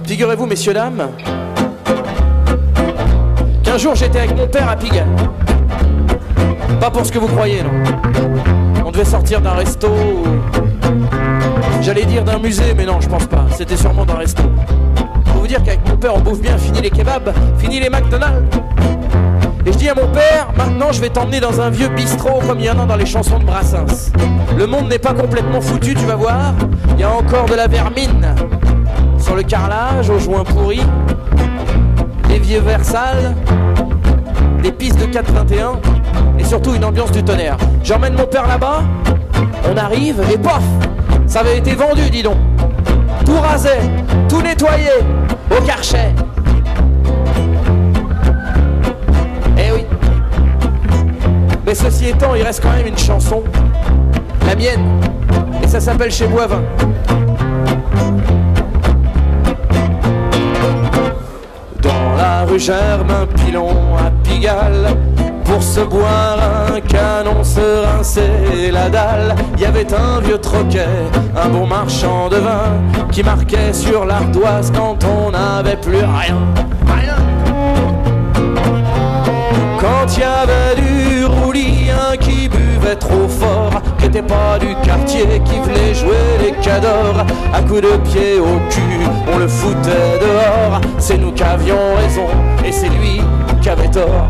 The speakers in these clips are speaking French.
Figurez-vous, messieurs, dames, qu'un jour j'étais avec mon père à Pigalle. Pas pour ce que vous croyez, non. On devait sortir d'un resto, j'allais dire d'un musée, mais non, je pense pas. C'était sûrement d'un resto. Faut vous dire qu'avec mon père, on bouffe bien, fini les kebabs, fini les McDonald's. Et je dis à mon père, maintenant je vais t'emmener dans un vieux bistrot comme il y en a dans les chansons de Brassens. Le monde n'est pas complètement foutu, tu vas voir. Il y a encore de la vermine sur le carrelage, aux joints pourris, des vieux verres sales, des pistes de 421 et surtout une ambiance du tonnerre. J'emmène mon père là-bas, on arrive et pof, ça avait été vendu, dis donc. Tout rasé, tout nettoyé, au Karcher. Eh oui. Mais ceci étant, il reste quand même une chanson, la mienne, et ça s'appelle Chez Boivin. Dans la rue Germain-Pilon à Pigalle, pour se boire un canon, se rincer la dalle, il y avait un vieux troquet, un bon marchand de vin, qui marquait sur l'ardoise quand on n'avait plus rien. Quand il y avait du roulis, un qui buvait trop fort, qui était pas du quartier, qui venait jouer les cadors, à coups de pied au cul, on le foutait dehors. C'est nous qui avions raison, et c'est lui qui avait tort.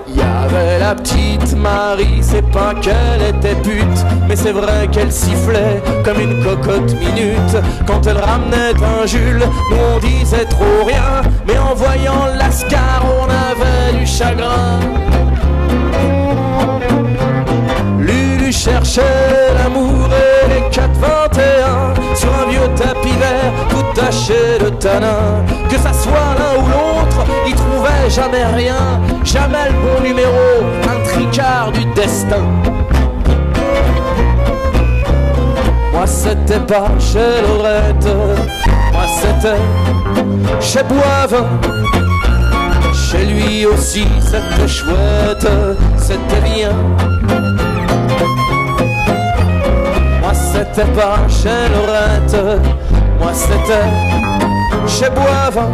Il y avait la petite Marie, c'est pas qu'elle était pute, mais c'est vrai qu'elle sifflait comme une cocotte minute. Quand elle ramenait un Jules, nous on disait trop rien, mais en voyant Lascar, on avait du chagrin. Lulu cherchait l'amour et les 421 sur un vieux tapis vert tout taché de tanin. Que ça soit l'un ou l'autre, il trouvait jamais rien, jamais le bon numéro, un tricard du destin. Moi c'était pas chez Lorette, moi c'était chez Boivin. Chez lui aussi c'était chouette, c'était bien. Moi c'était pas chez Lorette, moi c'était chez Boivin.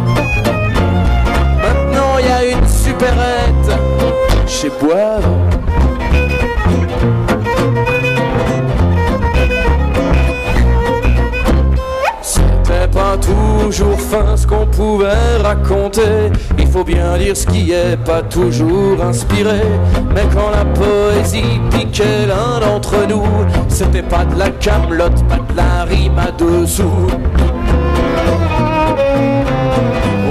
Maintenant il y a une supérette chez Boivin. C'était pas toujours fin ce qu'on pouvait raconter, il faut bien dire ce qui est pas toujours inspiré. Mais quand la poésie piquait l'un d'entre nous, c'était pas de la camelote, pas de la rime à 2 sous.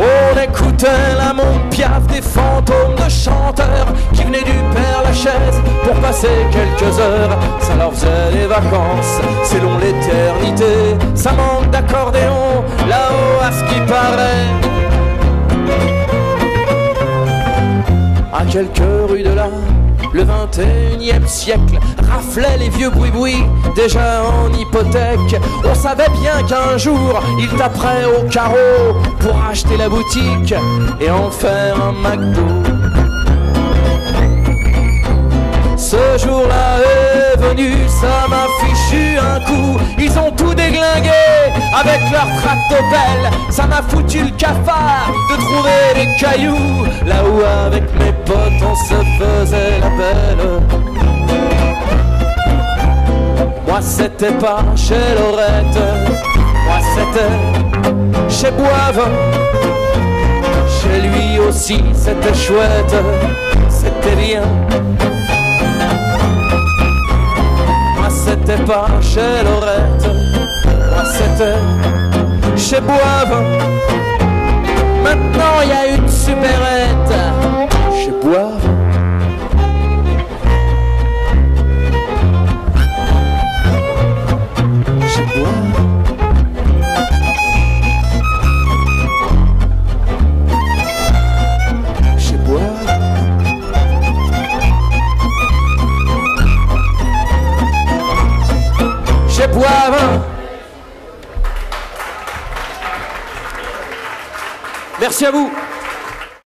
On écoutait la Monte Piaf, des fantômes de chanteurs qui venaient du Père-Lachaise pour passer quelques heures. Ça leur faisait des vacances, c'est long l'éternité. Ça manque d'accordéon là-haut à ce qui paraît. À quelques rues de là, le 21e siècle raflait les vieux boui-boui, déjà en hypothèque. On savait bien qu'un jour, il taperait au carreau pour acheter la boutique et en faire un McDo. Ce jour-là est venu, ça m'a fichu un coup. Ils ont tout déglingué avec leur tractopelle. Ça m'a foutu le cafard de trouver des cailloux là où avec mes potes on se faisait la belle. Moi c'était pas chez Lorette, moi c'était chez Boivin. Chez lui aussi c'était chouette, c'était bien. Moi c'était pas chez Lorette, moi c'était chez Boivin. Maintenant il y a une supérette chez Boivin. Chez Boivin. Chez Boivin. Chez Boivin. Merci à vous.